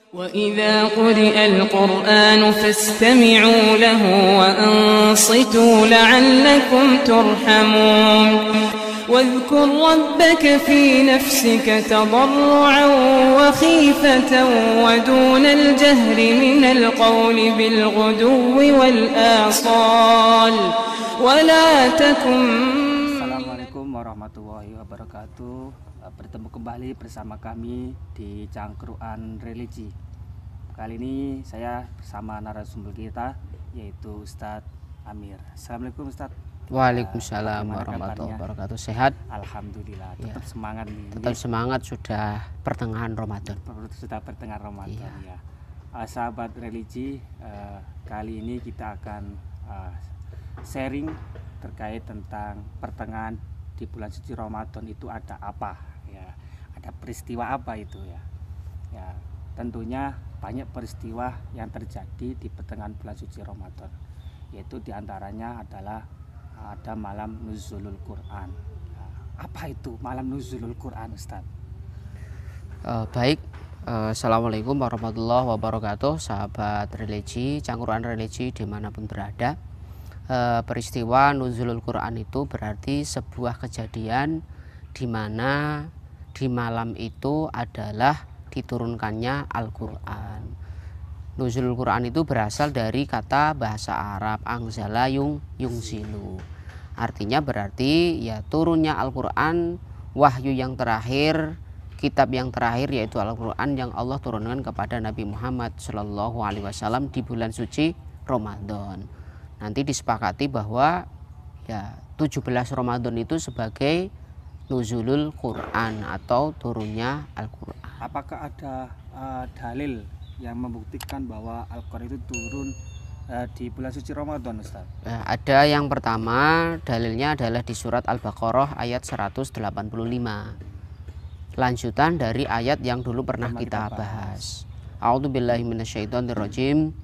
وَإِذَا قُرِئَ الْقُرْآنُ فَاسْتَمِعُوا لَهُ وَأَنصِتُوا لَعَلَّكُمْ تُرْحَمُونَ واذكر ربك في نفسك تضرعا وخيفة ودون الجهر من القول بالغدو والآصال ولا تكن. Assalamualaikum warahmatullahi wabarakatuh. Bertemu kembali bersama kami di Cangkruan Religi. Kali ini saya bersama narasumber kita yaitu Ustadz Amir. Assalamualaikum Ustadz. Waalaikumsalam warahmatullahi wabarakatuh. Sehat? Alhamdulillah. Tetap semangat nih. Tetap semangat, sudah pertengahan Ramadan. Sudah pertengahan Ramadan ya. Sahabat religi, kali ini kita akan sharing terkait tentang pertengahan di bulan suci Ramadan itu ada apa ya. Ada peristiwa apa itu ya. Ya, tentunya banyak peristiwa yang terjadi di pertengahan bulan suci Ramadan. Yaitu diantaranya adalah ada malam nuzulul Quran. Apa itu malam nuzulul Quran, Ustaz? Baik, Assalamualaikum warahmatullahi wabarakatuh. Sahabat religi, Cangkruan Religi dimanapun berada. Peristiwa nuzulul Quran itu berarti sebuah kejadian di mana di malam itu adalah diturunkannya Al-Quran. Nuzulul Quran itu berasal dari kata bahasa Arab anzala yungzilu. Artinya berarti ya turunnya Al-Quran, wahyu yang terakhir, kitab yang terakhir yaitu Al-Quran yang Allah turunkan kepada Nabi Muhammad SAW di bulan suci Ramadan. Nanti disepakati bahwa ya 17 Ramadan itu sebagai nuzulul Quran atau turunnya Al-Quran. Apakah ada dalil yang membuktikan bahwa Al-Quran itu turun di bulan suci Ramadan, Ustaz? Ada. Yang pertama dalilnya adalah di surat Al-Baqarah ayat 185. Lanjutan dari ayat yang dulu pernah kita bahas. A'udzubillahi minasyaitonirrajim.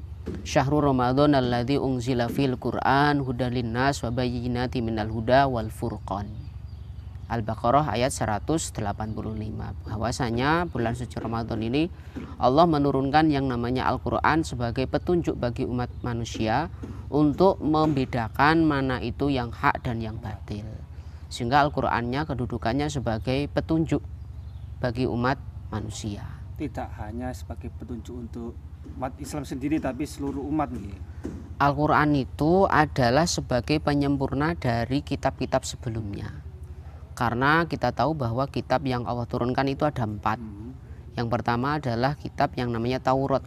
Syahrul Ramadan alladzi unzila fil Qur'an hudan linnas wa bayyinatin minal huda wal furqan. Al-Baqarah ayat 185. Bahwasanya bulan suci Ramadan ini Allah menurunkan yang namanya Al-Quran sebagai petunjuk bagi umat manusia untuk membedakan mana itu yang hak dan yang batil. Sehingga Al-Qurannya kedudukannya sebagai petunjuk bagi umat manusia. Tidak hanya sebagai petunjuk untuk umat Islam sendiri tapi seluruh umat nih. Al-Quran itu adalah sebagai penyempurna dari kitab-kitab sebelumnya. Karena kita tahu bahwa kitab yang Allah turunkan itu ada 4. Yang pertama adalah kitab yang namanya Taurat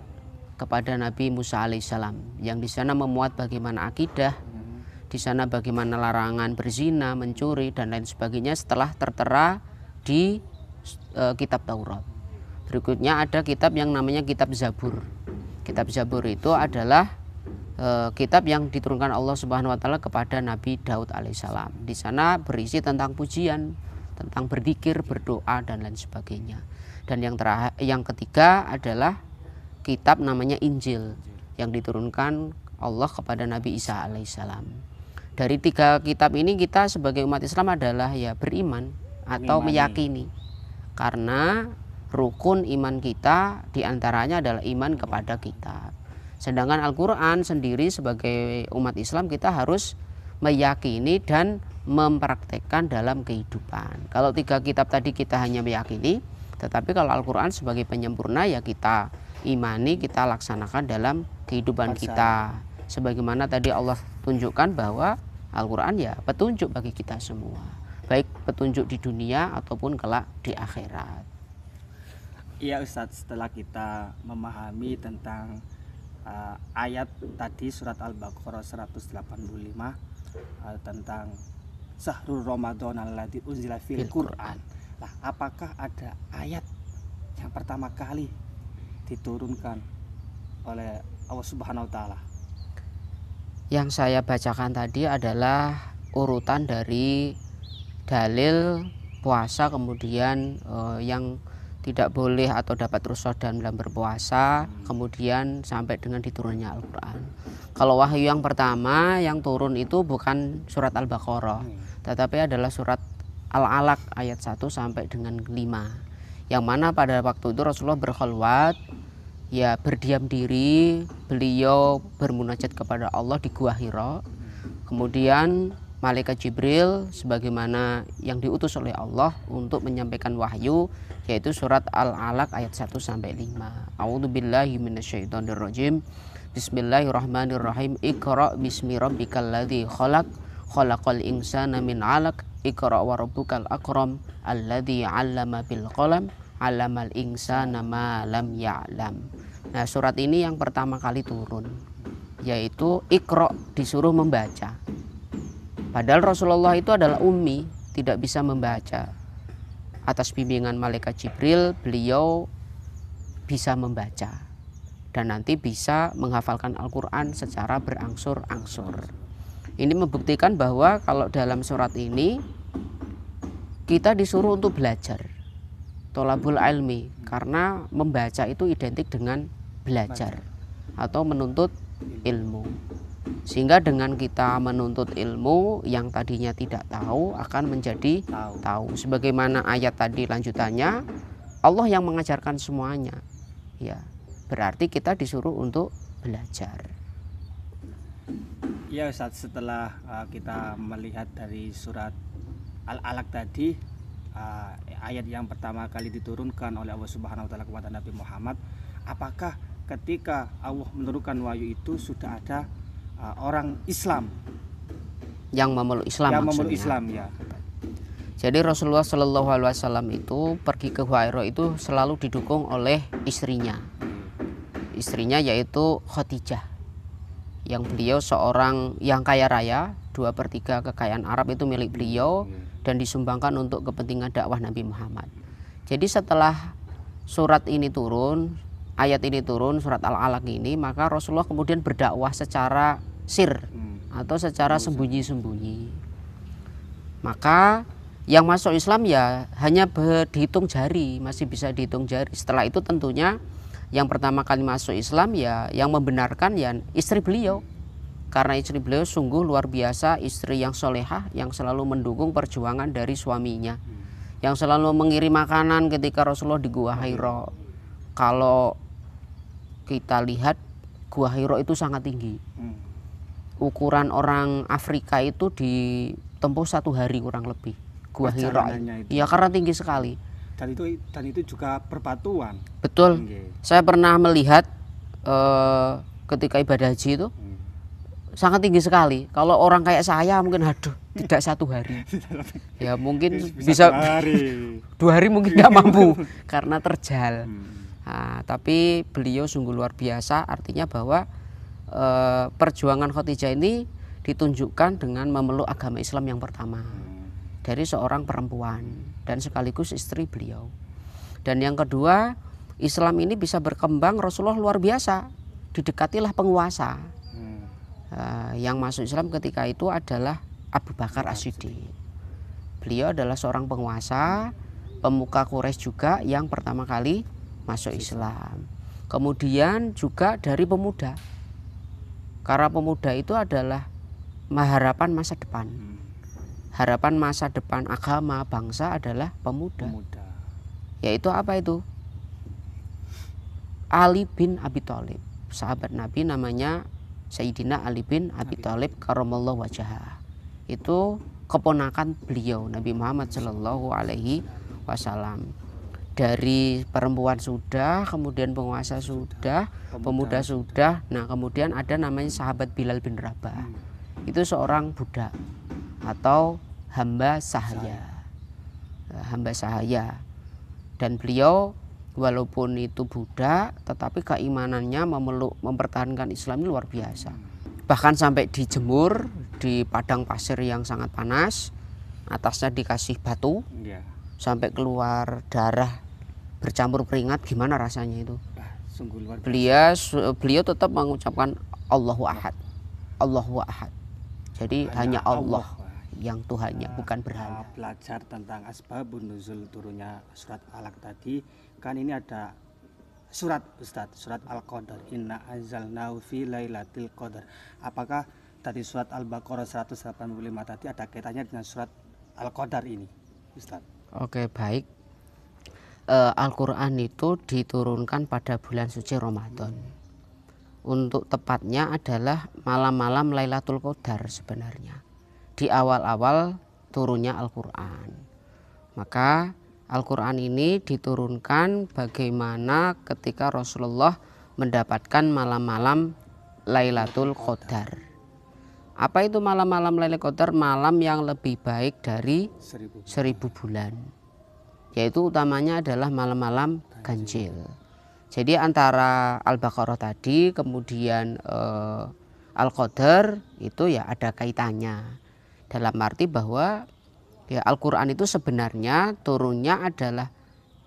kepada Nabi Musa alaihissalam, yang di sana memuat bagaimana akidah, di sana bagaimana larangan berzina, mencuri dan lain sebagainya setelah tertera di kitab Taurat. Berikutnya ada kitab yang namanya kitab Zabur. Kitab Zabur itu adalah kitab yang diturunkan Allah Subhanahu wa taala kepada Nabi Daud alaihissalam. Di sana berisi tentang pujian, tentang berzikir, berdoa dan lain sebagainya. Dan yang ketiga adalah kitab namanya Injil yang diturunkan Allah kepada Nabi Isa alaihissalam. Dari 3 kitab ini kita sebagai umat Islam adalah ya beriman atau meyakini. Karena rukun iman kita diantaranya adalah iman kepada kitab. Sedangkan Al-Quran sendiri sebagai umat Islam kita harus meyakini dan mempraktekkan dalam kehidupan. Kalau 3 kitab tadi kita hanya meyakini, tetapi kalau Al-Quran sebagai penyempurna ya kita imani, kita laksanakan dalam kehidupan kita. Sebagaimana tadi Allah tunjukkan bahwa Al-Quran ya petunjuk bagi kita semua. Baik petunjuk di dunia ataupun kelak di akhirat. Iya Ustadz, setelah kita memahami tentang ayat tadi surat Al-Baqarah 185 tentang Syahrul Ramadan alladzi unzila fil Qur'an. Nah, apakah ada ayat yang pertama kali diturunkan oleh Allah Subhanahu wa taala? Yang saya bacakan tadi adalah urutan dari dalil puasa, kemudian yang tidak boleh atau dapat rukhsah dalam berpuasa, kemudian sampai dengan diturunnya Al-Quran. Kalau wahyu yang pertama yang turun itu bukan surat Al-Baqarah, tetapi adalah surat Al-Alaq ayat 1 sampai dengan 5. Yang mana pada waktu itu Rasulullah berkholwat ya berdiam diri, beliau bermunajat kepada Allah di Gua Hira. Kemudian malaikat Jibril sebagaimana yang diutus oleh Allah untuk menyampaikan wahyu, yaitu surat Al-Alaq ayat 1 sampai 5. A'udzubillahi minasyaitonirrajim. Bismillahirrahmanirrahim. Iqra bismi rabbikal ladzi khalaq, khalaqal insana min 'alaq. Iqra wa rabbukal akram alladzi 'allama bil qalam, 'allamal insana ma lam ya'lam. Nah, surat ini yang pertama kali turun, yaitu Iqra, disuruh membaca. Padahal Rasulullah itu adalah ummi, tidak bisa membaca. Atas bimbingan malaikat Jibril, beliau bisa membaca dan nanti bisa menghafalkan Al-Quran secara berangsur-angsur. Ini membuktikan bahwa kalau dalam surat ini kita disuruh untuk belajar, tolabul ilmi, karena membaca itu identik dengan belajar atau menuntut ilmu. Sehingga dengan kita menuntut ilmu yang tadinya tidak tahu akan menjadi tahu. Sebagaimana ayat tadi lanjutannya, Allah yang mengajarkan semuanya. Ya, berarti kita disuruh untuk belajar. Ya Ustaz, setelah kita melihat dari surat Al-Alaq tadi, ayat yang pertama kali diturunkan oleh Allah Subhanahu wa taala kepada Nabi Muhammad, apakah ketika Allah menurunkan wahyu itu sudah ada orang Islam yang memeluk Islam, ya. Jadi Rasulullah Shallallahu Alaihi Wasallam itu pergi ke Gua Hira itu selalu didukung oleh istrinya yaitu Khadijah, yang beliau seorang yang kaya raya, 2/3 kekayaan Arab itu milik beliau dan disumbangkan untuk kepentingan dakwah Nabi Muhammad. Jadi setelah surat ini turun, ayat ini turun, surat Al-Alaq ini, maka Rasulullah kemudian berdakwah secara sir atau secara sembunyi-sembunyi. Maka yang masuk Islam ya hanya dihitung jari, masih bisa dihitung jari. Setelah itu tentunya yang pertama kali masuk Islam ya yang membenarkan ya istri beliau. Karena istri beliau sungguh luar biasa, istri yang solehah, yang selalu mendukung perjuangan dari suaminya, yang selalu mengirim makanan ketika Rasulullah di Gua Hira. Kalau kita lihat Gua Hira itu sangat tinggi. Ukuran orang Afrika itu ditempuh 1 hari kurang lebih. Gua Hira. Ya karena tinggi sekali. Dan itu juga berbatuan. Betul. Saya pernah melihat ketika ibadah haji itu sangat tinggi sekali. Kalau orang kayak saya mungkin tidak 1 hari. Ya mungkin bisa 2 hari mungkin nggak mampu karena terjal. Nah, tapi beliau sungguh luar biasa, artinya bahwa perjuangan Khadijah ini ditunjukkan dengan memeluk agama Islam yang pertama dari seorang perempuan dan sekaligus istri beliau. Dan yang kedua, Islam ini bisa berkembang, Rasulullah luar biasa, didekatilah penguasa. Yang masuk Islam ketika itu adalah Abu Bakar As-Siddiq. Beliau adalah seorang penguasa, pemuka Quraisy juga yang pertama kali masuk Islam. Kemudian juga dari pemuda, karena pemuda itu adalah harapan masa depan. Harapan masa depan agama bangsa adalah pemuda. Yaitu apa itu? Ali bin Abi Thalib, sahabat Nabi namanya Sayyidina Ali bin Abi Thalib karramallahu wajhah. Itu keponakan beliau Nabi Muhammad Shallallahu Alaihi Wasallam. Dari perempuan sudah, kemudian penguasa sudah, pemuda sudah. Nah, kemudian ada namanya sahabat Bilal bin Rabah. Itu seorang budak atau hamba sahaya. Hamba sahaya. Dan beliau walaupun itu budak, tetapi keimanannya mempertahankan Islam ini luar biasa. Bahkan sampai dijemur di padang pasir yang sangat panas, atasnya dikasih batu, sampai keluar darah bercampur keringat, gimana rasanya itu? Sungguh luar biasa. Beliau tetap mengucapkan Allahu Ahad, Allahu Ahad. Jadi hanya Allah yang Tuhannya, bukan berhala. Belajar tentang asbabun nuzul turunnya surat Al-Alaq tadi, kan ini ada surat Ustadz, surat Al-Qadar, inna anzalnahu fi lailatul qadar. Apakah tadi surat Al-Baqarah 185 tadi ada kaitannya dengan surat Al-Qadar ini, Ustadz? Oke, baik. Al-Quran itu diturunkan pada bulan suci Ramadan. Untuk tepatnya adalah malam-malam Lailatul Qadar sebenarnya. Di awal-awal turunnya Al-Quran. Maka Al-Quran ini diturunkan bagaimana ketika Rasulullah mendapatkan malam-malam Lailatul Qadar. Apa itu malam-malam Lailatul Qadar? Malam yang lebih baik dari 1000 bulan. Yaitu utamanya adalah malam-malam ganjil. Jadi antara Al-Baqarah tadi kemudian Al-Qadar itu ya ada kaitannya. Dalam arti bahwa ya Al-Quran itu sebenarnya turunnya adalah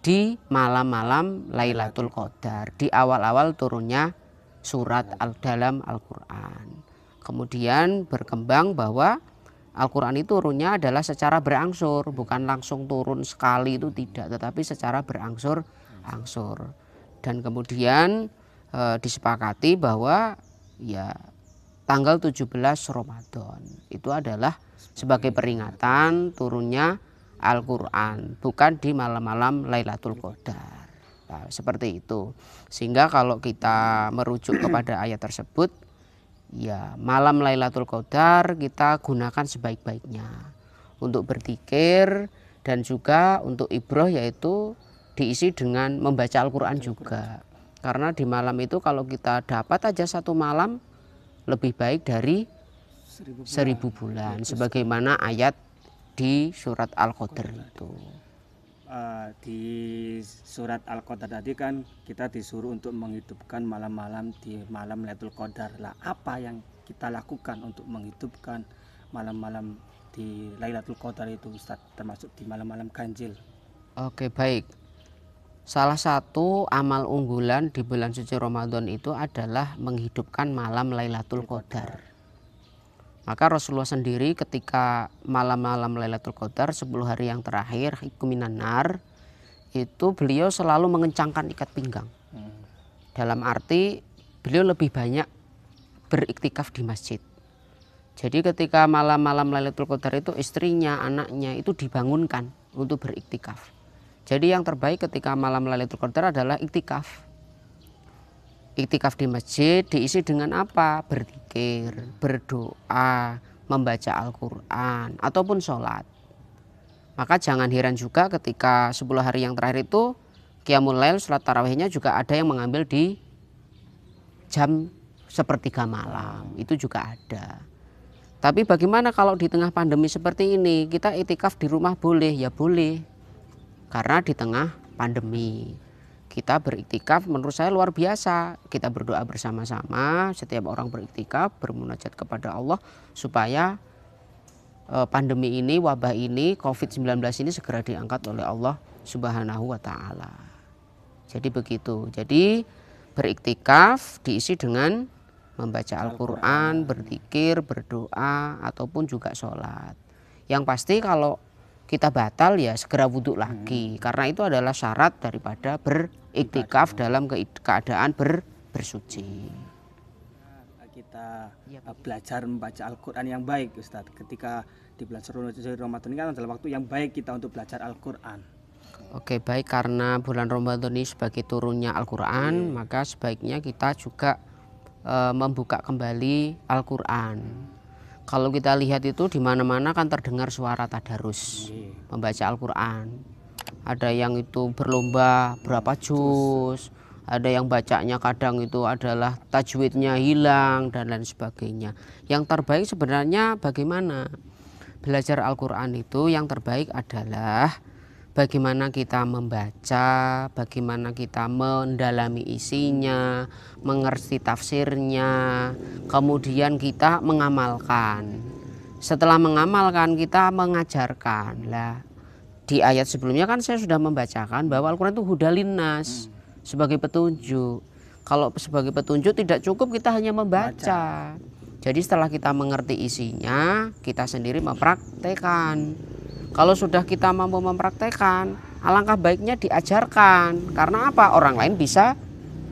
di malam-malam Lailatul Qadar. Di awal-awal turunnya surat dalam Al-Quran. Kemudian berkembang bahwa Al-Quran itu turunnya adalah secara berangsur, bukan langsung turun sekali, itu tidak, tetapi secara berangsur-angsur. Dan kemudian disepakati bahwa ya tanggal 17 Ramadan itu adalah sebagai peringatan turunnya Al-Quran, bukan di malam-malam Lailatul Qadar. Nah, seperti itu. Sehingga kalau kita merujuk kepada ayat tersebut, ya malam Lailatul Qadar kita gunakan sebaik-baiknya untuk berzikir dan juga untuk ibrah, yaitu diisi dengan membaca Al-Quran juga. Karena di malam itu kalau kita dapat aja satu malam lebih baik dari 1000 bulan. Sebagaimana ayat di surat Al-Qadar itu. Di surat Al-Qadar tadi kan kita disuruh untuk menghidupkan malam-malam di malam Lailatul Qadar. Lah, apa yang kita lakukan untuk menghidupkan malam-malam di Lailatul Qadar itu, Ustaz, termasuk di malam-malam ganjil? Oke, baik. Salah satu amal unggulan di bulan suci Ramadan itu adalah menghidupkan malam Lailatul Qadar. Maka Rasulullah sendiri ketika malam-malam Lailatul Qadar 10 hari yang terakhir hikuminan nar, itu beliau selalu mengencangkan ikat pinggang. Dalam arti beliau lebih banyak beriktikaf di masjid. Jadi ketika malam-malam Lailatul Qadar itu istrinya, anaknya itu dibangunkan untuk beriktikaf. Jadi yang terbaik ketika malam Lailatul Qadar adalah iktikaf. Iktikaf di masjid diisi dengan apa? Berzikir, berdoa, membaca Al-Quran, ataupun sholat. Maka jangan heran juga ketika 10 hari yang terakhir itu Qiyamul Lail, sholat tarawihnya juga ada yang mengambil di jam 1/3 malam. Itu juga ada. Tapi bagaimana kalau di tengah pandemi seperti ini? Kita iktikaf di rumah boleh? Ya boleh. Karena di tengah pandemi kita beriktikaf menurut saya luar biasa. Kita berdoa bersama-sama, setiap orang beriktikaf bermunajat kepada Allah supaya pandemi ini, wabah ini, COVID-19 ini segera diangkat oleh Allah Subhanahu wa Ta'ala. Jadi begitu. Jadi beriktikaf diisi dengan membaca Al-Quran, berzikir, berdoa, ataupun juga sholat. Yang pasti kalau kita batal ya segera wudhu lagi, karena itu adalah syarat daripada beriktikaf dalam keadaan bersuci. Kita belajar membaca Al-Quran yang baik, Ustaz. Ketika di bulan suci Ramadan ini kan adalah waktu yang baik kita untuk belajar Al-Quran. Oke, baik, karena bulan Ramadan ini sebagai turunnya Al-Quran, maka sebaiknya kita juga membuka kembali Al-Quran. Kalau kita lihat itu di mana-mana kan terdengar suara tadarus membaca Al-Quran. Ada yang itu berlomba berapa juz, ada yang bacanya kadang itu adalah tajwidnya hilang dan lain sebagainya. Yang terbaik sebenarnya bagaimana? Belajar Al-Quran itu yang terbaik adalah bagaimana kita membaca, bagaimana kita mendalami isinya, mengerti tafsirnya, kemudian kita mengamalkan. Setelah mengamalkan kita mengajarkan. Lah, di ayat sebelumnya kan saya sudah membacakan bahwa Al-Quran itu hudalinnas, sebagai petunjuk. Kalau sebagai petunjuk tidak cukup kita hanya membaca. Jadi setelah kita mengerti isinya, kita sendiri mempraktekkan. Kalau sudah kita mampu mempraktekkan, alangkah baiknya diajarkan. Karena apa? Orang lain bisa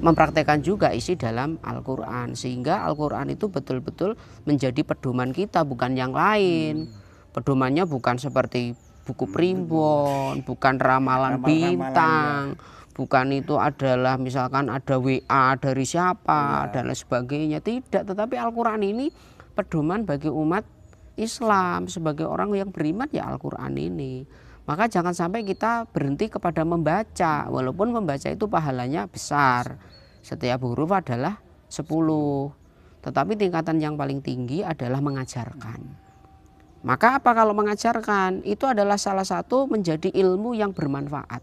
mempraktekkan juga isi dalam Al-Quran. Sehingga Al-Quran itu betul-betul menjadi pedoman kita, bukan yang lain. Pedomannya bukan seperti buku primbon, bukan ramalan bintang, bukan itu adalah misalkan ada WA dari siapa dan lain sebagainya. Tidak, tetapi Al-Quran ini pedoman bagi umat Islam. Sebagai orang yang beriman ya Al-Quran ini. Maka jangan sampai kita berhenti kepada membaca, walaupun membaca itu pahalanya besar. Setiap huruf adalah 10. Tetapi tingkatan yang paling tinggi adalah mengajarkan. Maka apa kalau mengajarkan? Itu adalah salah satu menjadi ilmu yang bermanfaat.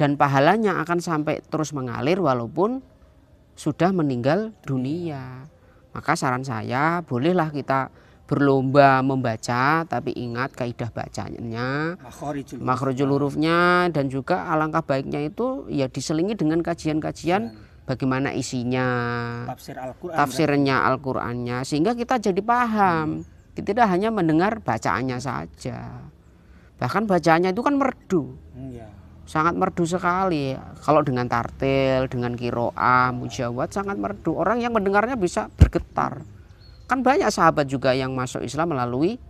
Dan pahalanya akan sampai terus mengalir walaupun sudah meninggal dunia. Maka saran saya, bolehlah kita berlomba membaca, tapi ingat kaidah bacanya, makhrijul hurufnya, dan juga alangkah baiknya itu ya diselingi dengan kajian-kajian bagaimana isinya, tafsirnya Al-Qur'annya, sehingga kita jadi paham. Kita tidak hanya mendengar bacaannya saja. Bahkan bacaannya itu kan merdu. Sangat merdu sekali. Kalau dengan tartil, dengan qiraah, mujawad sangat merdu. Orang yang mendengarnya bisa bergetar. Kan banyak sahabat juga yang masuk Islam melalui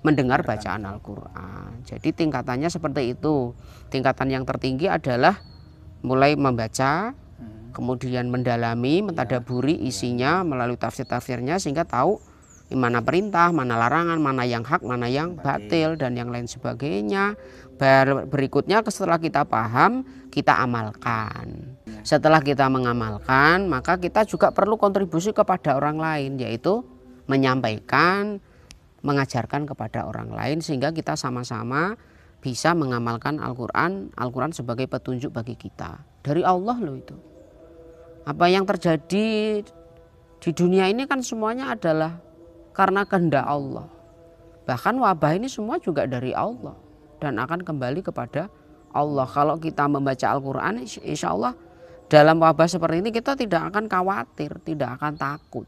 mendengar bacaan Al-Quran. Jadi tingkatannya seperti itu. Tingkatan yang tertinggi adalah mulai membaca, kemudian mendalami, mentadaburi isinya melalui tafsir-tafsirnya sehingga tahu mana perintah, mana larangan, mana yang hak, mana yang batil, dan yang lain sebagainya. Berikutnya setelah kita paham, kita amalkan. Setelah kita mengamalkan, maka kita juga perlu kontribusi kepada orang lain, yaitu menyampaikan, mengajarkan kepada orang lain, sehingga kita sama-sama bisa mengamalkan Al-Quran. Al-Quran sebagai petunjuk bagi kita dari Allah loh itu. Apa yang terjadi di dunia ini kan semuanya adalah karena kehendak Allah. Bahkan wabah ini semua juga dari Allah dan akan kembali kepada Allah. Kalau kita membaca Al-Quran, insya Allah dalam wabah seperti ini kita tidak akan khawatir, tidak akan takut.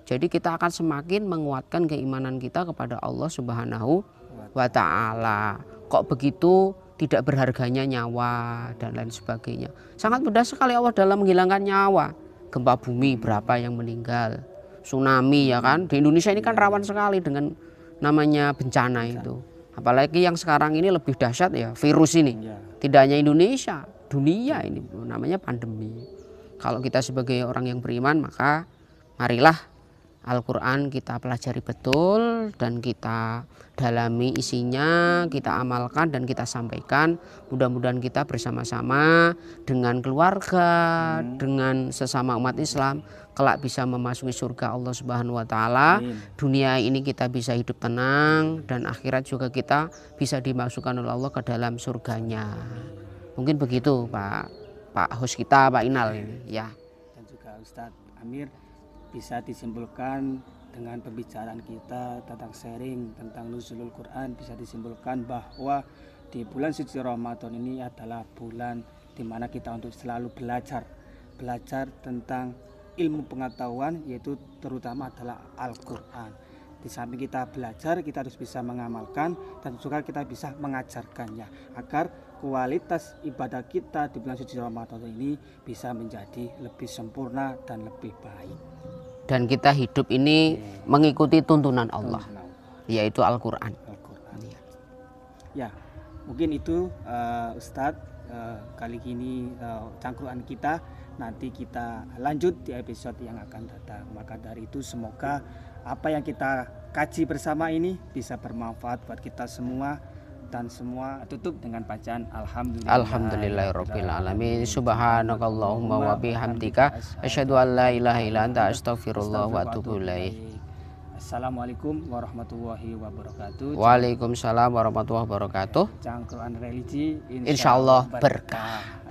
Jadi kita akan semakin menguatkan keimanan kita kepada Allah Subhanahu wa Ta'ala. Kok begitu tidak berharganya nyawa dan lain sebagainya. Sangat mudah sekali Allah dalam menghilangkan nyawa. Gempa bumi berapa yang meninggal, tsunami ya kan. Di Indonesia ini kan rawan sekali dengan namanya bencana itu. Apalagi yang sekarang ini lebih dahsyat ya, virus ini. Tidak hanya Indonesia, dunia ini namanya pandemi. Kalau kita sebagai orang yang beriman, maka marilah Al-Quran kita pelajari betul dan kita dalami isinya, kita amalkan dan kita sampaikan. Mudah-mudahan kita bersama-sama dengan keluarga, dengan sesama umat Islam kelak bisa memasuki surga Allah Subhanahu wa Ta'ala. Dunia ini kita bisa hidup tenang dan akhirat juga kita bisa dimasukkan oleh Allah ke dalam surganya. Mungkin begitu Pak host kita, Pak Inal ini ya. Dan juga Ustadz Amir, bisa disimpulkan dengan pembicaraan kita tentang sharing tentang nuzulul Quran, bisa disimpulkan bahwa di bulan suci Ramadan ini adalah bulan di mana kita untuk selalu belajar tentang ilmu pengetahuan, yaitu terutama adalah Al-Quran. Di samping kita belajar, kita harus bisa mengamalkan dan juga kita bisa mengajarkannya agar kualitas ibadah kita di bulan suci Ramadan ini bisa menjadi lebih sempurna dan lebih baik. Dan kita hidup ini mengikuti tuntunan Allah, yaitu Al-Quran. Ya, mungkin itu Ustadz kali ini cangkruan kita. Nanti kita lanjut di episode yang akan datang. Maka dari itu semoga apa yang kita kaji bersama ini bisa bermanfaat buat kita semua. Dan semua tutup dengan bacaan Alhamdulillahirabbil alamin. Subhanakallahumma wa bihamdika asyhadu an la ilaha illa anta astaghfirullah wa atubu ilaik. Assalamualaikum warahmatullahi wabarakatuh. Waalaikumsalam warahmatullahi wabarakatuh. Cangkruan religi insyaallah berkah.